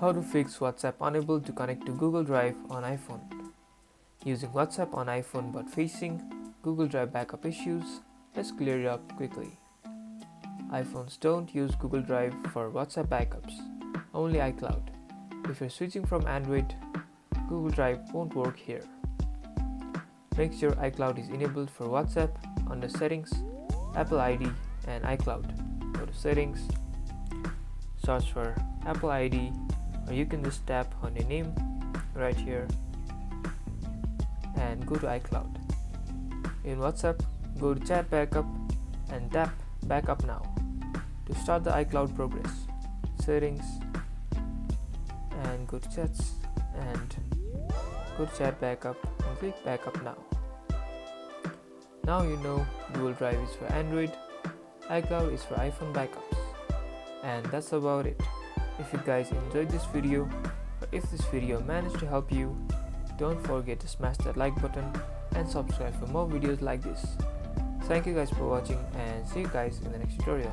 How to fix WhatsApp unable to connect to Google Drive on iPhone. Using WhatsApp on iPhone but facing Google Drive backup issues, let's clear it up quickly. iPhones don't use Google Drive for WhatsApp backups, only iCloud. If you're switching from Android, Google Drive won't work here. Make sure iCloud is enabled for WhatsApp under Settings, Apple ID and iCloud. Go to Settings, search for Apple ID, or you can just tap on your name right here and go to iCloud. In WhatsApp, go to Chat Backup and tap Backup Now to start the iCloud progress. Settings and go to Chats and go to Chat Backup and click Backup Now. Now you know Google Drive is for Android, iCloud is for iPhone backups. And that's about it. If you guys enjoyed this video, or if this video managed to help you, don't forget to smash that like button and subscribe for more videos like this. Thank you guys for watching and see you guys in the next tutorial.